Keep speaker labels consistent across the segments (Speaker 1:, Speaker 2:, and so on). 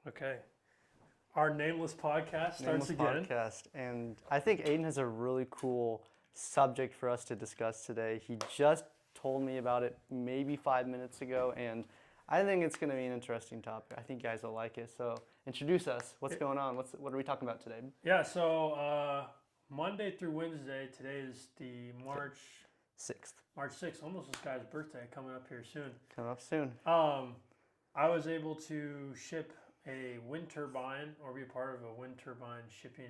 Speaker 1: Okay. Our nameless podcast starts
Speaker 2: Nameless
Speaker 1: again.
Speaker 2: podcast. And I think Aiden has a really cool subject for us to discuss today. He just told me about it maybe 5 minutes ago, and I think it's going to be an interesting topic. I think you guys will like it. So introduce us. What's going on? What are we talking about today?
Speaker 1: Yeah, so Monday through Wednesday, today is the March
Speaker 2: 6th.
Speaker 1: almost this guy's birthday coming up here soon.
Speaker 2: Coming up soon.
Speaker 1: I was able to ship a wind turbine or be a part of a wind turbine shipping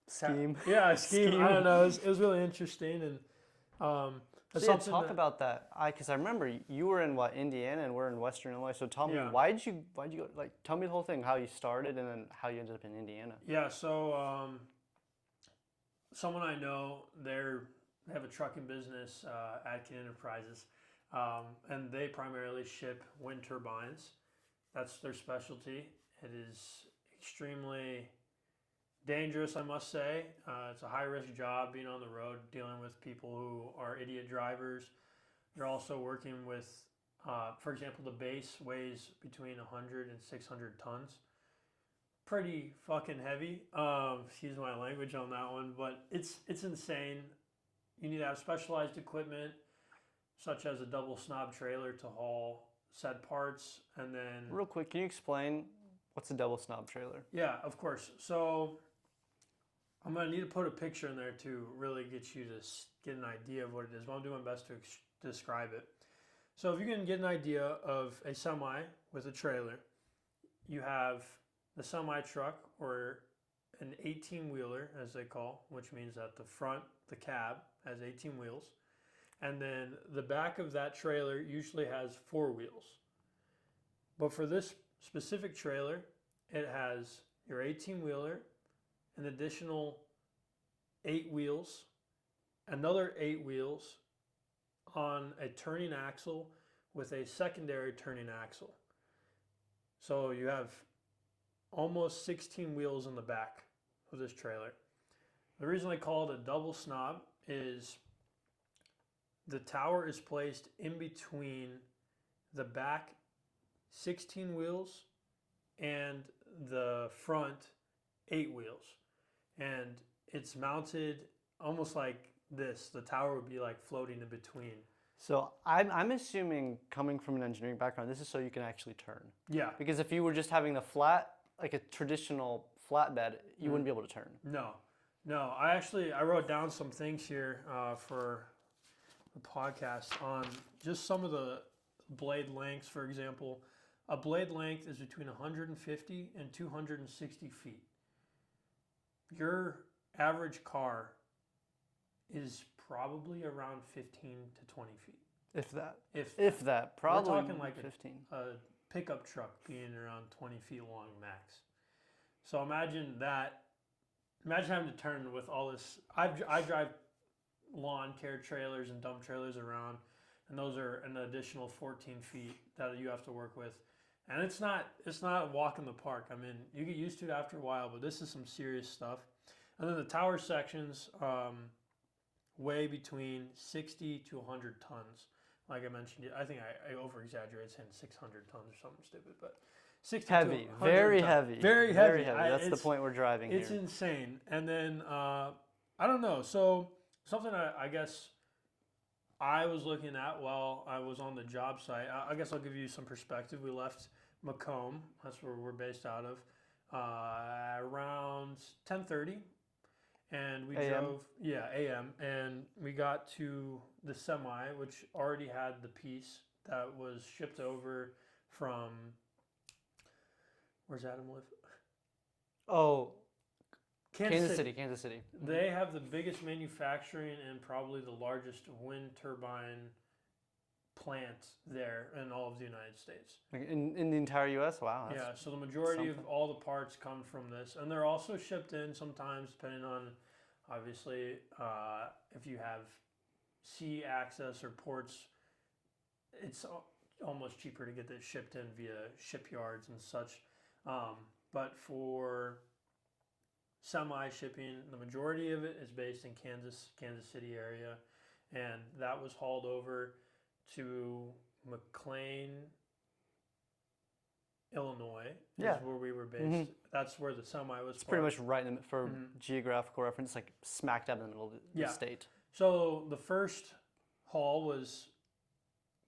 Speaker 2: Scheme.
Speaker 1: Yeah, scheme. I don't know. It was really interesting, and that's
Speaker 2: So
Speaker 1: something
Speaker 2: talk
Speaker 1: that,
Speaker 2: about that. Because I remember you were in Indiana, and we're in Western Illinois. So tell me,
Speaker 1: Yeah.
Speaker 2: why'd you go? Like, tell me the whole thing, how you started, and then how you ended up in Indiana.
Speaker 1: Yeah, so someone I know, they have a trucking business, Adkin Enterprises, and they primarily ship wind turbines. That's their specialty. It is extremely dangerous, I must say. It's a high-risk job being on the road, dealing with people who are idiot drivers. You're also working with, for example, the base weighs between 100 and 600 tons. Pretty fucking heavy. Excuse my language on that one, but it's insane. You need to have specialized equipment, such as a double snob trailer to haul said parts, and then
Speaker 2: Real quick, can you explain what's a double snob trailer?
Speaker 1: yeah, of course. So I'm gonna need to put a picture in there to really get you to get an idea of what it is. But I'm doing my best to describe it. So if you can get an idea of a semi with a trailer, you have the semi truck, or an 18-wheeler, as they call, which means that the front, the cab, has 18 wheels. And then the back of that trailer usually has 4 wheels. But for this specific trailer, it has your 18-wheeler, an additional 8 wheels, another 8 wheels on a turning axle with a secondary turning axle. So you have almost 16 wheels in the back of this trailer. The reason they call it a double snob is the tower is placed in between the back 16 wheels and the front 8 wheels. And it's mounted almost like this. The tower would be like floating in between.
Speaker 2: So I'm assuming, coming from an engineering background, this is so you can actually turn.
Speaker 1: Yeah.
Speaker 2: Because if you were just having the flat, like a traditional flatbed, you wouldn't be able to turn.
Speaker 1: No. I wrote down some things here for the podcast on just some of the blade lengths. For example, a blade length is between 150 and 260 feet. Your average car is probably around 15 to 20 feet.
Speaker 2: If that.
Speaker 1: If
Speaker 2: that. Probably
Speaker 1: we're talking like
Speaker 2: 15.
Speaker 1: a pickup truck being around 20 feet long max. So imagine that. Imagine having to turn with all this. I drive lawn care trailers and dump trailers around, and those are an additional 14 feet that you have to work with. And it's not a walk in the park. I mean, you get used to it after a while, but this is some serious stuff. And then the tower sections weigh between 60 to 100 tons. Like I mentioned, I think I over-exaggerated saying 600 tons or something stupid, but 60
Speaker 2: heavy,
Speaker 1: to 100
Speaker 2: very
Speaker 1: tons.
Speaker 2: heavy.
Speaker 1: Very heavy.
Speaker 2: Very heavy. That's the point we're driving
Speaker 1: It's
Speaker 2: here.
Speaker 1: insane. And then, I don't know. So something I guess I was looking at while I was on the job site, I guess I'll give you some perspective. We left Macomb, that's where we're based out of, around 10:30. And we drove, a.m. And we got to the semi, which already had the piece that was shipped over from, where's Adam live?
Speaker 2: Oh,
Speaker 1: Kansas City.
Speaker 2: Kansas City.
Speaker 1: They have the biggest manufacturing and probably the largest wind turbine plant there in all of the United States.
Speaker 2: Like in the entire U.S.? Wow.
Speaker 1: Yeah, so the majority of all the parts come from this. And they're also shipped in sometimes, depending on, obviously, if you have sea access or ports, it's almost cheaper to get this shipped in via shipyards and such. But for semi-shipping, the majority of it is based in Kansas City area. And that was hauled over to McLean, Illinois.
Speaker 2: Yeah.
Speaker 1: Is where we were based.
Speaker 2: Mhm.
Speaker 1: That's where the semi was.
Speaker 2: It's pretty much right in the, for
Speaker 1: Mhm.
Speaker 2: geographical reference, like smack dab in the middle of the
Speaker 1: Yeah.
Speaker 2: state.
Speaker 1: So the first haul was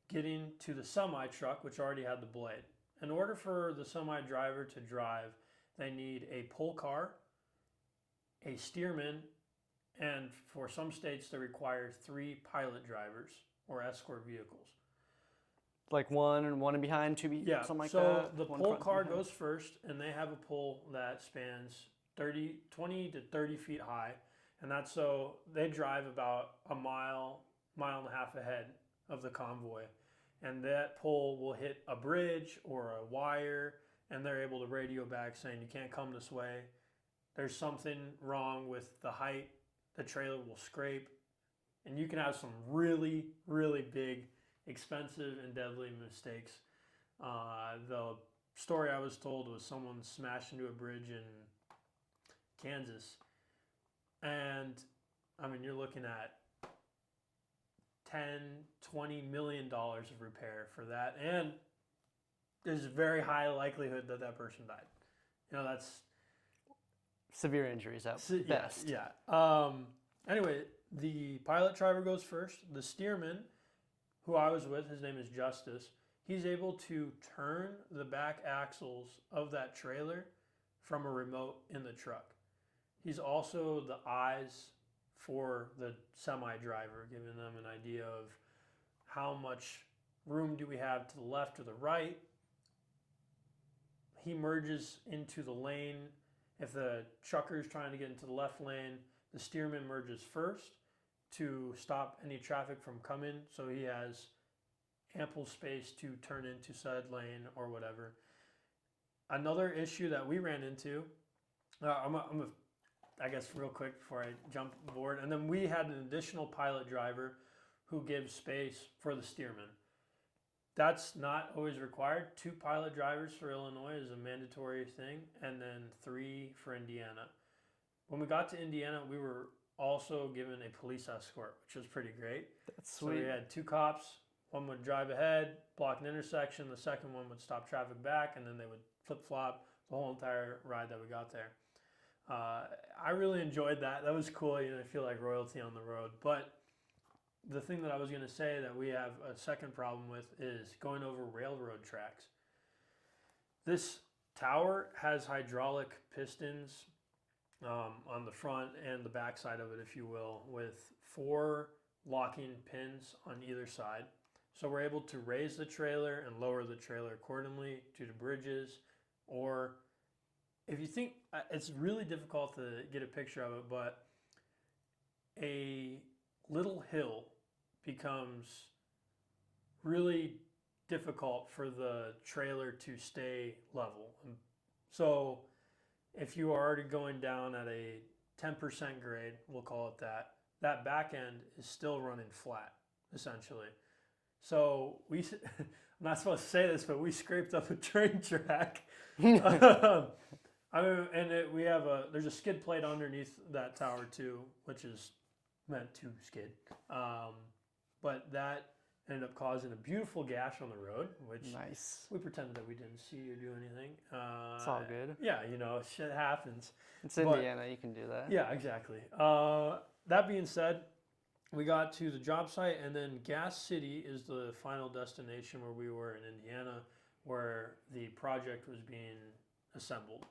Speaker 1: getting to the semi truck, which already had the blade. In order for the semi driver to drive, they need a pull car, a steerman, and for some states they require 3 pilot drivers or escort vehicles.
Speaker 2: Like one and behind,
Speaker 1: Yeah,
Speaker 2: something like
Speaker 1: so
Speaker 2: that.
Speaker 1: the
Speaker 2: One
Speaker 1: pull
Speaker 2: front, two
Speaker 1: car
Speaker 2: behind.
Speaker 1: goes first, and they have a pole that spans 20 to 30 feet high, and that's so they drive about a mile, mile and a half ahead of the convoy, and that pole will hit a bridge or a wire, and they're able to radio back saying you can't come this way. There's something wrong with the height. The trailer will scrape, and you can have some really, really big, expensive, and deadly mistakes. The story I was told was someone smashed into a bridge in Kansas, and I mean you're looking at 10-20 million dollars of repair for that, and there's a very high likelihood that that person died. You know, that's
Speaker 2: Severe injuries at best.
Speaker 1: yeah. Anyway, the pilot driver goes first. The steerman, who I was with, his name is Justice. He's able to turn the back axles of that trailer from a remote in the truck. He's also the eyes for the semi driver, giving them an idea of how much room do we have to the left or the right. He merges into the lane. If the trucker is trying to get into the left lane, the steerman merges first to stop any traffic from coming, so he has ample space to turn into said lane or whatever. Another issue that we ran into, I guess real quick before I jump aboard, and then we had an additional pilot driver who gives space for the steerman. That's not always required. 2 pilot drivers for Illinois is a mandatory thing, and then 3 for Indiana. When we got to Indiana, we were also given a police escort, which was pretty great.
Speaker 2: That's
Speaker 1: So
Speaker 2: sweet.
Speaker 1: we had 2 cops. One would drive ahead, block an intersection. The second one would stop traffic back, and then they would flip-flop the whole entire ride that we got there. I really enjoyed that. That was cool. You know, I feel like royalty on the road. But the thing that I was going to say that we have a second problem with is going over railroad tracks. This tower has hydraulic pistons on the front and the back side of it, if you will, with 4 locking pins on either side. So we're able to raise the trailer and lower the trailer accordingly due to bridges. Or if you think, it's really difficult to get a picture of it, but a little hill becomes really difficult for the trailer to stay level. So if you are already going down at a 10% grade, we'll call it that, that back end is still running flat, essentially. So I'm not supposed to say this, but we scraped up a train track. We have there's a skid plate underneath that tower too, which is meant to skid. But that ended up causing a beautiful gash on the road, which
Speaker 2: Nice.
Speaker 1: we pretended that we didn't see or do anything.
Speaker 2: It's all good.
Speaker 1: Yeah, you know, shit happens.
Speaker 2: It's
Speaker 1: But-
Speaker 2: Indiana. You can do that.
Speaker 1: Yeah, exactly. That being said, we got to the job site, and then Gas City is the final destination where we were in Indiana, where the project was being assembled.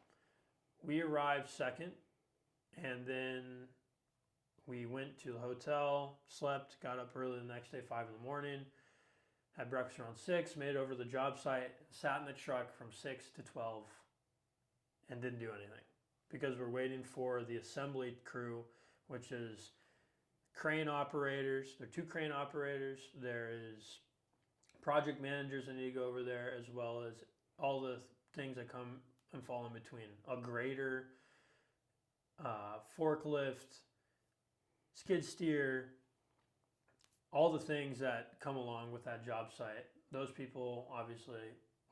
Speaker 1: We arrived second, and then we went to the hotel, slept, got up early the next day, 5 in the morning, had breakfast around 6, made it over to the job site, sat in the truck from 6 to 12, and didn't do anything because we're waiting for the assembly crew, which is crane operators. There are 2 crane operators. There is project managers that need to go over there, as well as all the things that come and fall in between. A grader, forklift, skid steer, all the things that come along with that job site. Those people obviously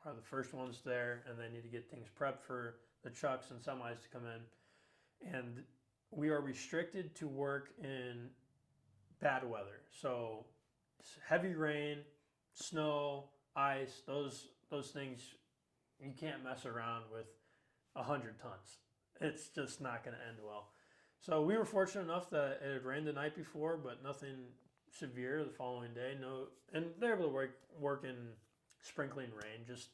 Speaker 1: are the first ones there, and they need to get things prepped for the trucks and semis to come in. And we are restricted to work in bad weather. So heavy rain, snow, ice, those things you can't mess around with 100 tons. It's just not going to end well. So we were fortunate enough that it had rained the night before, but nothing severe the following day. No, and they're able to work in sprinkling rain. Just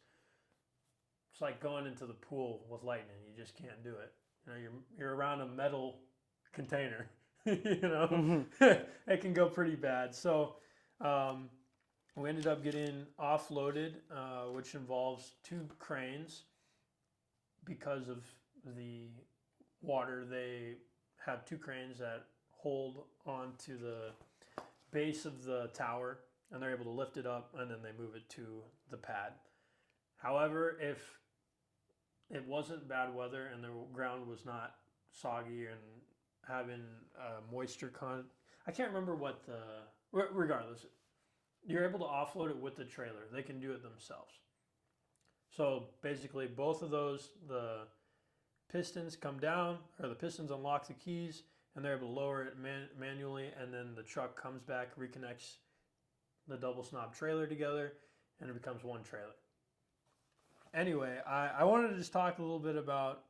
Speaker 1: it's like going into the pool with lightning. You just can't do it. You know, you're around a metal container. You know, it can go pretty bad. So we ended up getting offloaded, which involves 2 cranes because of the water. They have 2 cranes that hold onto the base of the tower, and they're able to lift it up, and then they move it to the pad. However, if it wasn't bad weather and the ground was not soggy and having moisture I can't remember what regardless, you're able to offload it with the trailer. They can do it themselves. So basically both of those, the pistons come down, or the pistons unlock the keys, and they're able to lower it manually, and then the truck comes back, reconnects the double snob trailer together, and it becomes one trailer. Anyway, I wanted to just talk a little bit about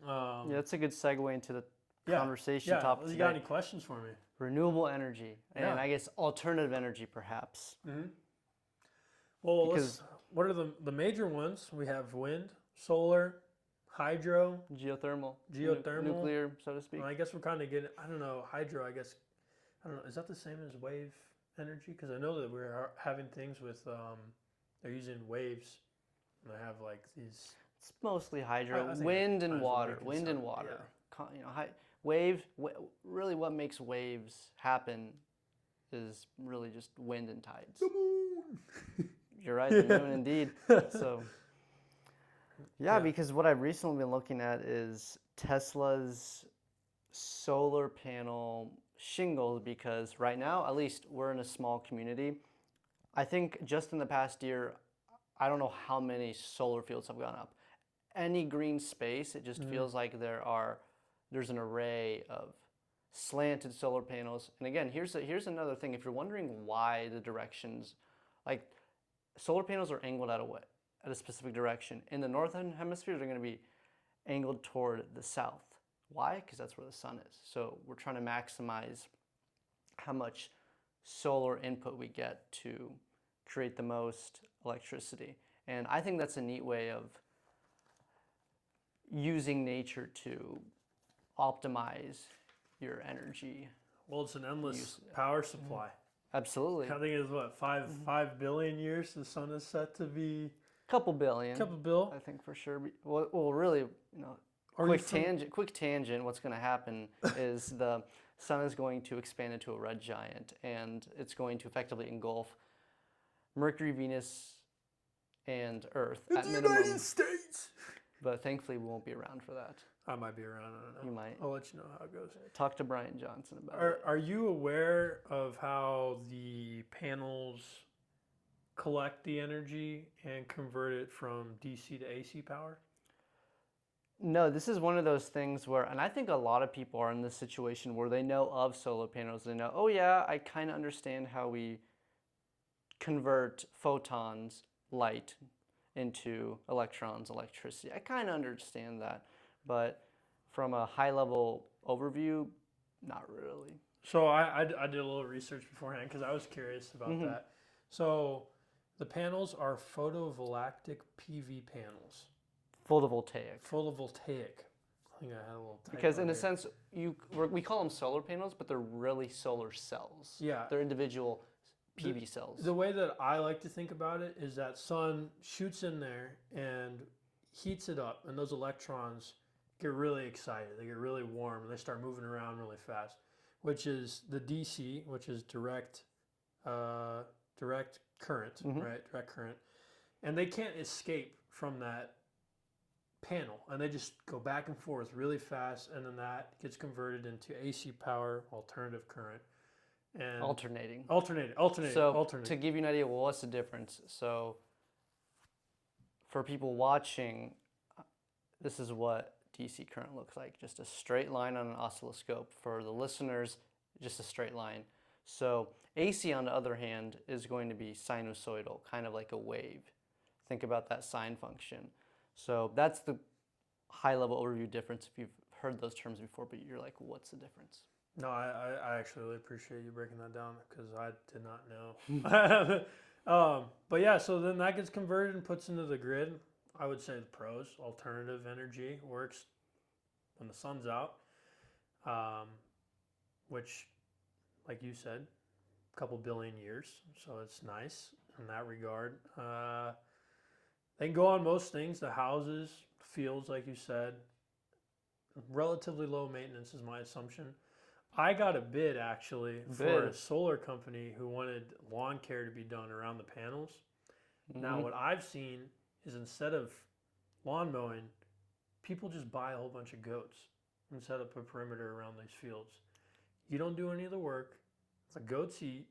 Speaker 2: Yeah, that's a good segue into the conversation topic
Speaker 1: you
Speaker 2: today.
Speaker 1: got any questions for me?
Speaker 2: Renewable energy, and I guess alternative energy, perhaps.
Speaker 1: Mm-hmm. Well, what are the major ones? We have wind, solar, hydro,
Speaker 2: geothermal,
Speaker 1: nuclear,
Speaker 2: so to speak.
Speaker 1: Well, I guess we're kind of getting, I don't know, hydro, I guess, I don't know, is that the same as wave energy? Because I know that we're having things with, they're using waves, and they have like these.
Speaker 2: It's mostly hydro,
Speaker 1: I
Speaker 2: wind and water, You know, really what makes waves happen is really just wind and tides.
Speaker 1: The moon!
Speaker 2: You're right, the moon indeed. So, because what I've recently been looking at is Tesla's solar panel shingles, because right now, at least we're in a small community. I think just in the past year, I don't know how many solar fields have gone up. Any green space, it just feels like there's an array of slanted solar panels. And again, here's another thing. If you're wondering why the directions, like solar panels are angled at a specific direction. In the northern hemisphere, they're going to be angled toward the south. Why? Because that's where the sun is. So we're trying to maximize how much solar input we get to create the most electricity. And I think that's a neat way of using nature to optimize your energy.
Speaker 1: Well, it's an endless power supply.
Speaker 2: Absolutely.
Speaker 1: I think it's what, 5 billion years the sun is set to be.
Speaker 2: Couple billion. I think for sure. Well, really, you know, quick tangent. What's going to happen is the sun is going to expand into a red giant, and it's going to effectively engulf Mercury, Venus, and Earth at minimum.
Speaker 1: United States.
Speaker 2: But thankfully, we won't be around for that.
Speaker 1: I might be around. I don't know.
Speaker 2: You might.
Speaker 1: I'll let you know how it goes.
Speaker 2: Talk to Brian Johnson about it.
Speaker 1: Are you aware of how the panels collect the energy and convert it from DC to AC power?
Speaker 2: No, this is one of those things where, and I think a lot of people are in this situation where they know of solar panels. They know, oh yeah, I kind of understand how we convert photons, light, into electrons, electricity. I kind of understand that, but from a high-level overview, not really.
Speaker 1: So I did a little research beforehand because I was curious about that. So the panels are photovoltaic PV panels.
Speaker 2: Photovoltaic.
Speaker 1: I think I had a little typo
Speaker 2: because in
Speaker 1: there.
Speaker 2: a sense, we call them solar panels, but they're really solar cells.
Speaker 1: Yeah.
Speaker 2: They're individual PV cells.
Speaker 1: The way that I like to think about it is that sun shoots in there and heats it up, and those electrons get really excited. They get really warm, and they start moving around really fast, which is the DC, which is direct current, right? Direct current. And they can't escape from that panel, and they just go back and forth really fast, and then that gets converted into AC power, alternative current. And
Speaker 2: alternating.
Speaker 1: So
Speaker 2: to give you an idea, well, what's the difference? So for people watching, this is what DC current looks like. Just a straight line on an oscilloscope. For the listeners, just a straight line. So AC, on the other hand, is going to be sinusoidal, kind of like a wave. think about that sine function. So that's the high-level overview difference if you've heard those terms before, but you're like, what's the difference?
Speaker 1: No, I actually really appreciate you breaking that down because I did not know. But yeah, so then that gets converted and puts into the grid. I would say the pros: alternative energy works when the sun's out, which, like you said, a couple billion years, so it's nice in that regard. They can go on most things, the houses, fields, like you said. Relatively low maintenance is my assumption. I got a bid actually for a solar company who wanted lawn care to be done around the panels. Now, what I've seen is instead of lawn mowing, people just buy a whole bunch of goats and set up a perimeter around these fields. You don't do any of the work. The goats eat.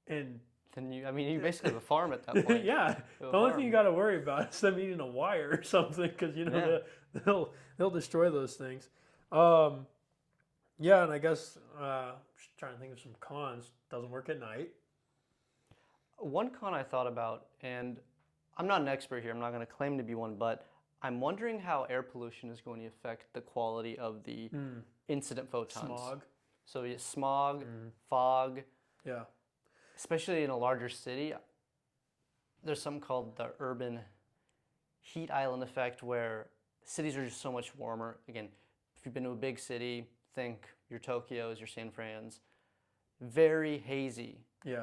Speaker 1: And
Speaker 2: then you basically have a farm at that point.
Speaker 1: yeah, the only thing you got to worry about is them eating a wire or something because they'll destroy those things. Yeah, and I guess just trying to think of some cons. Doesn't work at night.
Speaker 2: One con I thought about, and I'm not an expert here, I'm not going to claim to be one, but I'm wondering how air pollution is going to affect the quality of the incident photons.
Speaker 1: Smog.
Speaker 2: So smog, fog.
Speaker 1: Yeah.
Speaker 2: Especially in a larger city, there's something called the urban heat island effect where cities are just so much warmer. Again, if you've been to a big city, think your Tokyos, your San Frans, very hazy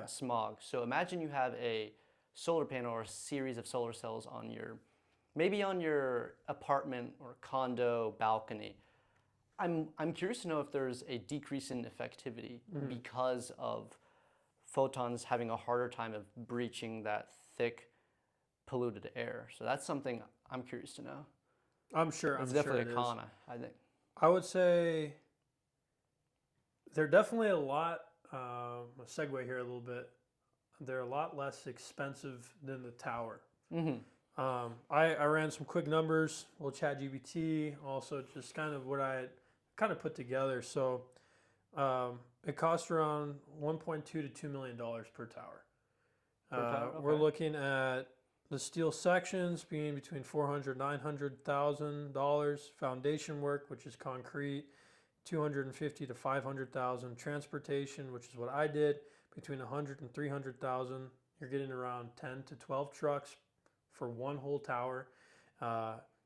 Speaker 2: smog. So imagine you have a solar panel or a series of solar cells on maybe on your apartment or condo balcony. I'm curious to know if there's a decrease in effectivity because of photons having a harder time of breaching that thick, polluted air. So that's something I'm curious to know.
Speaker 1: I'm sure.
Speaker 2: It's definitely a con, I think.
Speaker 1: I would say they're definitely a lot, I'll segue here a little bit, they're a lot less expensive than the tower. I ran some quick numbers, a little ChatGPT, also just kind of what I kind of put together. So it costs around $1.2 to $2 million per tower.
Speaker 2: Okay.
Speaker 1: We're looking at the steel sections being between $400,000 and $900,000. Foundation work, which is concrete, $250,000 to $500,000. Transportation, which is what I did, between $100,000 and $300,000. You're getting around 10 to 12 trucks for one whole tower.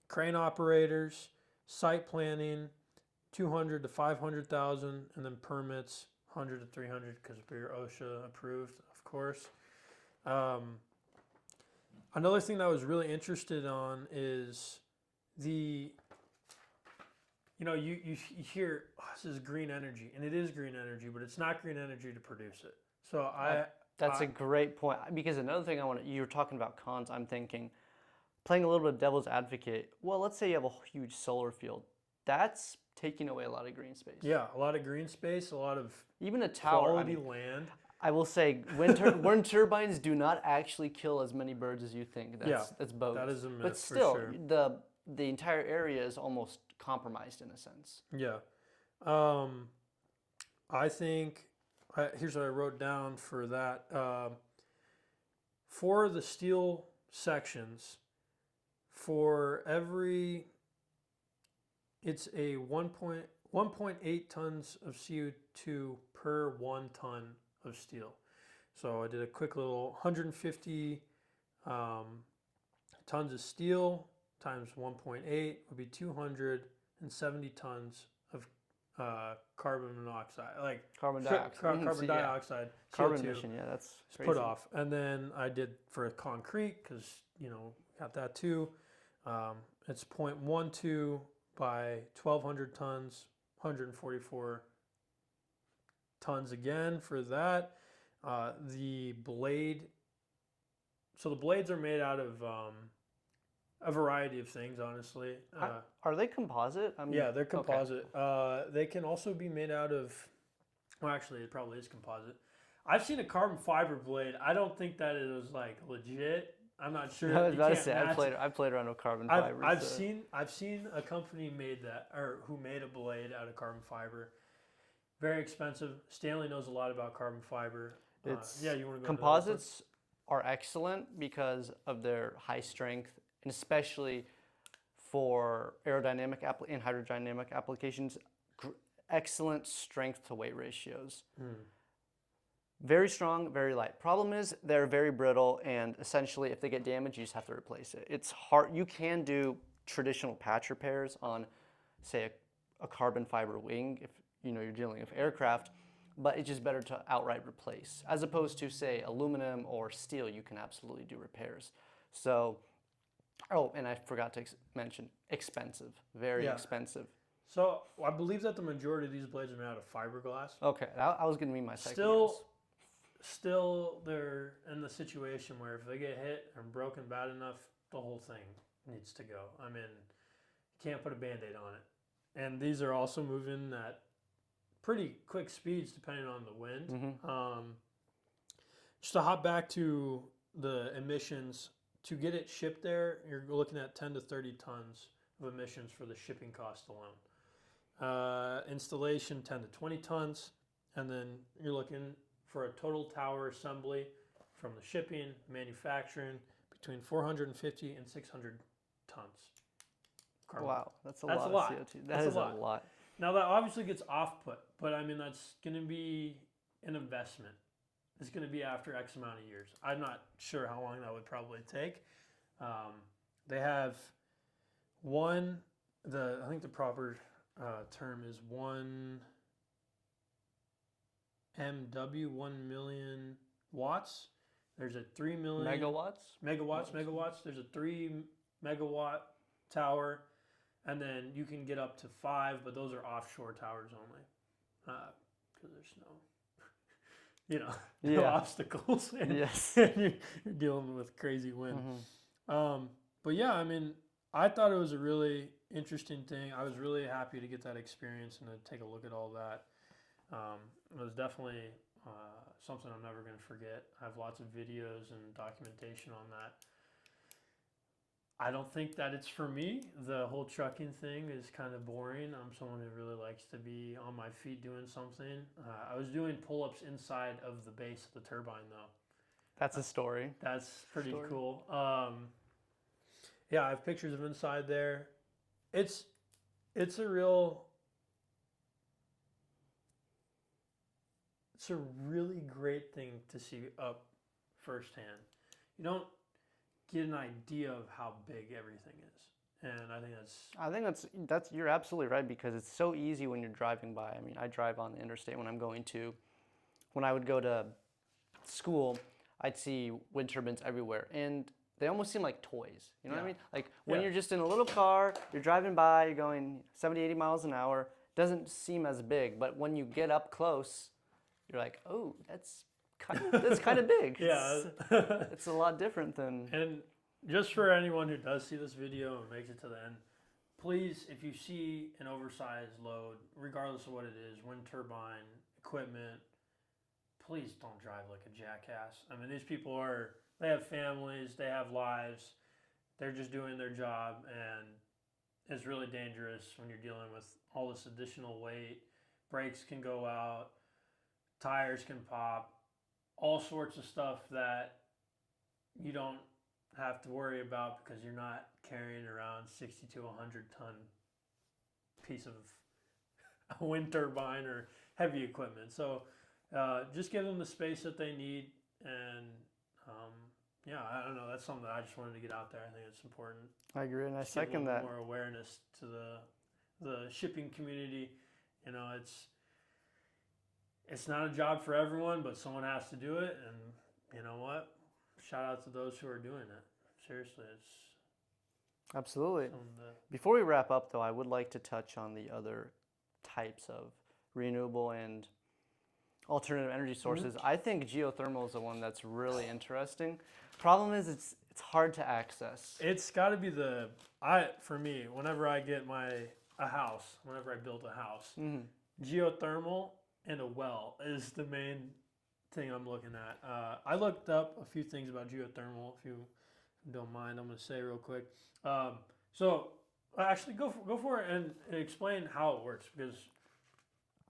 Speaker 1: Crane operators, site planning, $200,000 to $500,000, and then permits, $100,000 to $300,000 because we're OSHA approved, of course. Another thing that I was really interested on is you hear, oh, this is green energy, and it is green energy, but it's not green energy to produce it. So
Speaker 2: that's a great point, because another thing you were talking about cons, I'm thinking, playing a little bit of devil's advocate, well, let's say you have a huge solar field. That's taking away a lot of green space.
Speaker 1: Yeah, a lot of green space, a lot of
Speaker 2: even a tower,
Speaker 1: quality land.
Speaker 2: I will say, wind turbines do not actually kill as many birds as you think. That's bogus.
Speaker 1: That is a myth.
Speaker 2: But still,
Speaker 1: for sure.
Speaker 2: the entire area is almost compromised in a sense.
Speaker 1: Yeah. I think, here's what I wrote down for that. For the steel sections, it's a 1.8 tons of CO2 per 1 ton of steel. So I did a quick little 150 tons of steel times 1.8 would be 270 tons of carbon monoxide,
Speaker 2: carbon dioxide.
Speaker 1: Carbon dioxide,
Speaker 2: carbon
Speaker 1: CO2
Speaker 2: emission. Yeah, that's crazy.
Speaker 1: put off. And then I did for concrete because got that too. It's 0.12 by 1,200 tons, 144 tons again for that. The blade. So the blades are made out of a variety of things, honestly.
Speaker 2: Are they composite?
Speaker 1: Yeah, they're composite. Okay. They can also be made out of, well, actually, it probably is composite. I've seen a carbon fiber blade. I don't think that it was legit. I'm not sure.
Speaker 2: I was about to say, I played around with carbon fiber.
Speaker 1: I've seen a company who made a blade out of carbon fiber. Very expensive. Stanley knows a lot about carbon fiber. You want to go
Speaker 2: composites are excellent because of their high strength, and especially for aerodynamic and hydrodynamic applications, excellent strength to weight ratios. Very strong, very light. Problem is they're very brittle, and essentially if they get damaged, you just have to replace it. It's hard. You can do traditional patch repairs on, say, a carbon fiber wing if you're dealing with aircraft, but it's just better to outright replace. As opposed to, say, aluminum or steel, you can absolutely do repairs. So, and I forgot to mention, expensive, very expensive.
Speaker 1: So I believe that the majority of these blades are made out of fiberglass.
Speaker 2: Okay, that was going to be my second guess.
Speaker 1: Still, they're in the situation where if they get hit or broken bad enough, the whole thing needs to go. I mean, you can't put a Band-Aid on it. And these are also moving at pretty quick speeds depending on the wind. Just to hop back to the emissions, to get it shipped there, you're looking at 10 to 30 tons of emissions for the shipping cost alone. Installation, 10 to 20 tons. And then you're looking for a total tower assembly from the shipping, manufacturing, between 450 and 600 tons. Carbon.
Speaker 2: Wow, that's a lot of CO2. That is a lot.
Speaker 1: Now that obviously gets off-put, but I mean that's going to be an investment. It's going to be after X amount of years. I'm not sure how long that would probably take. They have I think the proper term is 1 MW, 1 million watts. There's a 3 million megawatts. There's a 3 megawatt tower, and then you can get up to 5, but those are offshore towers only, because there's no obstacles. And, and you're dealing with crazy wind. But yeah, I mean, I thought it was a really interesting thing. I was really happy to get that experience and to take a look at all that. It was definitely something I'm never going to forget. I have lots of videos and documentation on that. I don't think that it's for me. The whole trucking thing is kind of boring. I'm someone who really likes to be on my feet doing something. I was doing pull-ups inside of the base of the turbine, though.
Speaker 2: That's a story.
Speaker 1: That's pretty cool. Yeah, I have pictures of inside there. It's a really great thing to see up firsthand. You don't get an idea of how big everything is, and I think
Speaker 2: that's you're absolutely right, because it's so easy when you're driving by. I mean, I drive on the interstate when I would go to school, I'd see wind turbines everywhere, and they almost seem like toys. You know what I mean? Like when you're just in a little car, you're driving by, you're going 70, 80 miles an hour, doesn't seem as big, but when you get up close, you're like, oh, that's kind of big. It's a lot different than.
Speaker 1: And just for anyone who does see this video and makes it to the end, please, if you see an oversized load, regardless of what it is, wind turbine, equipment, please don't drive like a jackass. I mean, these people they have families, they have lives, they're just doing their job, and it's really dangerous when you're dealing with all this additional weight. Brakes can go out, tires can pop, all sorts of stuff that you don't have to worry about because you're not carrying around 60 to 100 ton piece of a wind turbine or heavy equipment. So just give them the space that they need, and I don't know, that's something that I just wanted to get out there. I think it's important.
Speaker 2: I agree, and I second that.
Speaker 1: More awareness to the shipping community. You know, it's not a job for everyone, but someone has to do it, and you know what? Shout out to those who are doing it. Seriously, it's
Speaker 2: absolutely. Before we wrap up, though, I would like to touch on the other types of renewable and alternative energy sources. I think geothermal is the one that's really interesting. Problem is, it's hard to access.
Speaker 1: It's got to be for me, whenever I get whenever I build a house, geothermal and a well is the main thing I'm looking at. I looked up a few things about geothermal. If you don't mind, I'm going to say real quick. So actually, go for it and explain how it works, because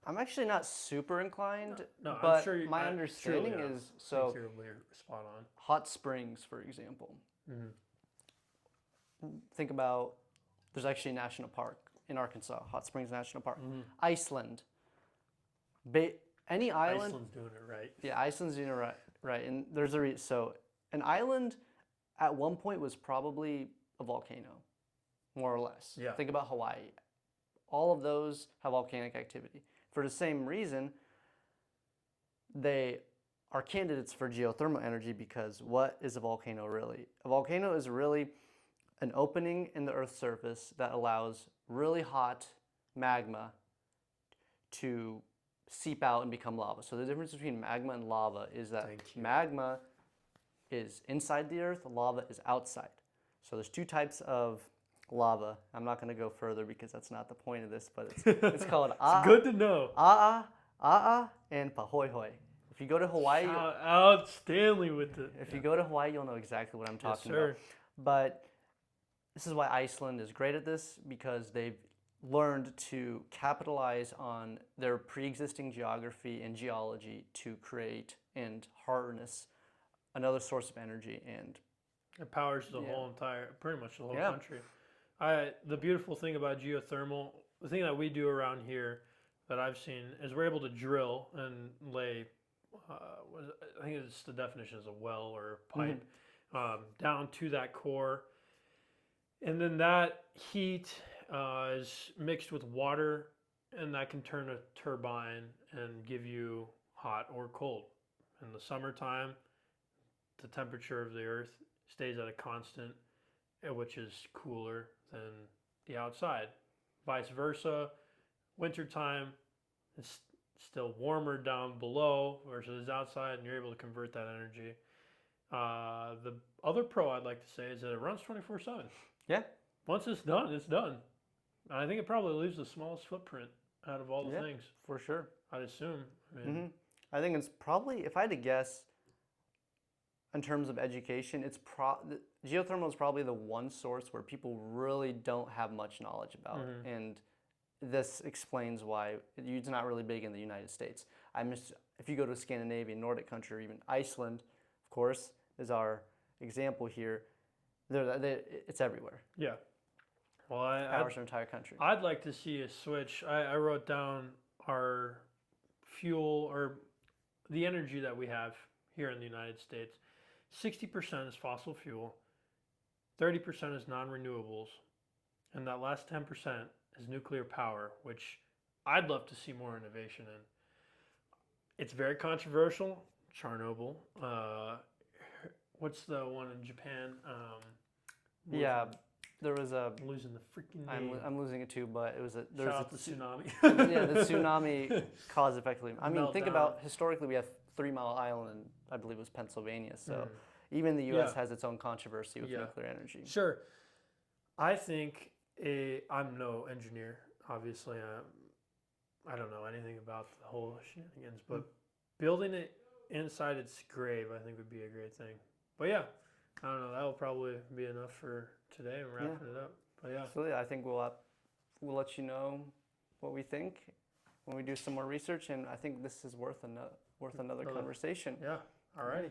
Speaker 2: I'm actually not super inclined,
Speaker 1: No,
Speaker 2: but
Speaker 1: I'm sure
Speaker 2: my understanding
Speaker 1: surely,
Speaker 2: is
Speaker 1: I
Speaker 2: so
Speaker 1: think you're spot on.
Speaker 2: hot springs, for example.
Speaker 1: Mm-hmm.
Speaker 2: Think about there's actually a national park in Arkansas, Hot Springs National Park.
Speaker 1: Mm-hmm.
Speaker 2: Iceland, any island.
Speaker 1: Iceland's doing it right.
Speaker 2: Yeah, Iceland's doing it right, right. And there's so an island at one point was probably a volcano, more or less.
Speaker 1: Yeah.
Speaker 2: Think about Hawaii. All of those have volcanic activity. For the same reason, they are candidates for geothermal energy because what is a volcano really? A volcano is really an opening in the Earth's surface that allows really hot magma to seep out and become lava. So the difference between magma and lava is that magma is inside the Earth, lava is outside. So there's two types of lava. I'm not going to go further because that's not the point of this, but it's called
Speaker 1: It's good to know.
Speaker 2: A'a, and Pahoehoe. If you go to Hawaii,
Speaker 1: Shout out Stanley with it.
Speaker 2: if you go to Hawaii, you'll know exactly what I'm talking about. But this is why Iceland is great at this, because they've learned to capitalize on their pre-existing geography and geology to create and harness another source of energy. And
Speaker 1: it powers the whole entire, pretty much the whole
Speaker 2: Yeah.
Speaker 1: country. The beautiful thing about geothermal, the thing that we do around here that I've seen is we're able to drill and lay, I think it's the definition is a well or a pipe, down to that core. And then that heat is mixed with water, and that can turn a turbine and give you hot or cold. In the summertime, the temperature of the earth stays at a constant, which is cooler than the outside. Vice versa, wintertime, it's still warmer down below versus outside, and you're able to convert that energy. The other pro I'd like to say is that it runs 24/7.
Speaker 2: Yeah.
Speaker 1: Once it's done, it's done. And I think it probably leaves the smallest footprint out of all the things.
Speaker 2: For sure.
Speaker 1: I'd assume. I mean,
Speaker 2: I think it's probably, if I had to guess, in terms of education, geothermal is probably the one source where people really don't have much knowledge about, and this explains why it's not really big in the United States. If you go to a Scandinavian, Nordic country, or even Iceland, of course, is our example here. It's everywhere.
Speaker 1: Yeah. Well,
Speaker 2: Powers our entire country.
Speaker 1: I'd like to see a switch. I wrote down our fuel or the energy that we have here in the United States. 60% is fossil fuel, 30% is non-renewables, and that last 10% is nuclear power, which I'd love to see more innovation in. It's very controversial. Chernobyl. What's the one in Japan?
Speaker 2: Yeah, there was a.
Speaker 1: I'm losing the freaking name.
Speaker 2: I'm losing it too, but it was a.
Speaker 1: Shout out the tsunami.
Speaker 2: Yeah, the tsunami caused effectively. I mean, think
Speaker 1: Meltdown.
Speaker 2: about historically, we have 3 Mile Island, and I believe it was Pennsylvania. So even the U.S. has its own controversy with nuclear energy.
Speaker 1: Sure. I think I'm no engineer, obviously. I don't know anything about the whole shenanigans, but building it inside its grave, I think would be a great thing. But yeah, I don't know. That will probably be enough for today and wrapping it up. But yeah.
Speaker 2: So I think we'll let you know what we think when we do some more research, and I think this is worth another conversation.
Speaker 1: Yeah. All righty.